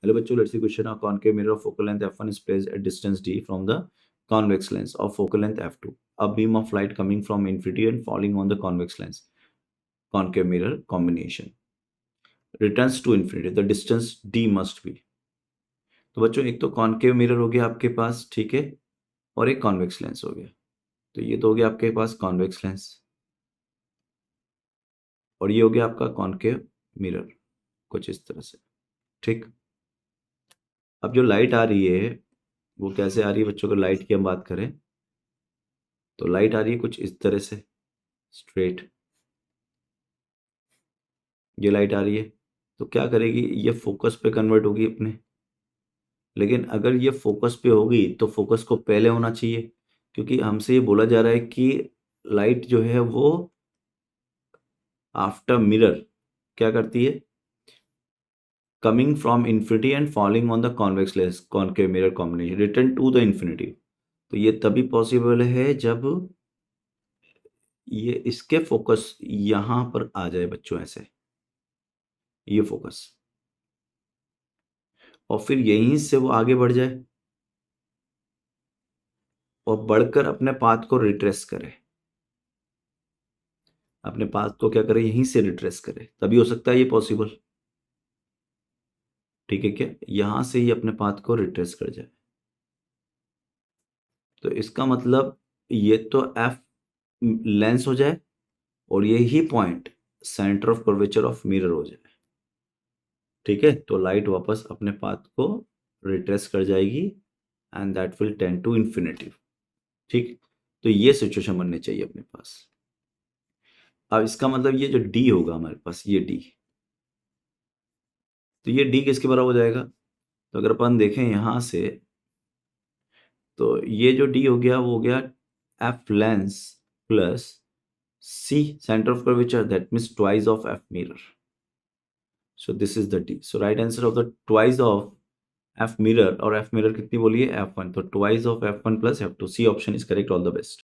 Hello बच्चों, let's see question. A concave mirror of focal length f1 is placed at distance d from the convex lens of focal length f2. A beam of light coming from infinity and falling on the convex lens concave mirror combination returns to infinity. The distance d must be. तो बच्चों, एक तो concave mirror हो गया आपके पास, ठीक है, और एक कॉन्वेक्स लेंस हो गया। तो ये तो हो गया आपके पास कॉन्वेक्स लेंस, और ये हो गया आपका कॉनकेव मिरर, कुछ इस तरह से, ठीक। अब जो लाइट आ रही है वो कैसे आ रही है बच्चों? को लाइट की हम बात करें तो लाइट आ रही है कुछ इस तरह से, स्ट्रेट। ये लाइट आ रही है तो क्या करेगी? ये फोकस पे कन्वर्ट होगी अपने। लेकिन अगर ये फोकस पे होगी तो फोकस को पहले होना चाहिए, क्योंकि हमसे ये बोला जा रहा है कि लाइट जो है वो आफ्टर मिरर क्या करती है? Coming from infinity and falling on the convex lens concave mirror combination return to the infinity. तो ये तभी पॉसिबल है जब ये इसके फोकस यहां पर आ जाए बच्चों, ऐसे ये फोकस, और फिर यहीं से वो आगे बढ़ जाए और बढ़कर अपने पाथ को रिट्रेस करे। अपने पाथ को क्या करे? यहीं से रिट्रेस करे, तभी हो सकता है ये पॉसिबल। ठीक है क्या? यहां से ही अपने पाथ को रिट्रेस कर जाए। तो इसका मतलब ये तो एफ लेंस हो जाए और यही point centre of curvature of mirror हो जाए। ठीक है, तो लाइट वापस अपने पाथ को रिट्रेस कर जाएगी and that will tend to infinity. ठीक, तो ये सिचुएशन बननी चाहिए अपने पास। अब इसका मतलब ये जो डी होगा हमारे पास, ये डी, तो ये डी किसके बराबर हो जाएगा? तो अगर अपन देखें यहां से तो ये जो डी हो गया वो हो गया F lens plus C centre of curvature, that means twice of F mirror. So this is the D. So right answer of the twice of F mirror, और एफ मिरर कितनी बोलिए? F1, तो twice of F1 plus F2। C option is correct. All the best.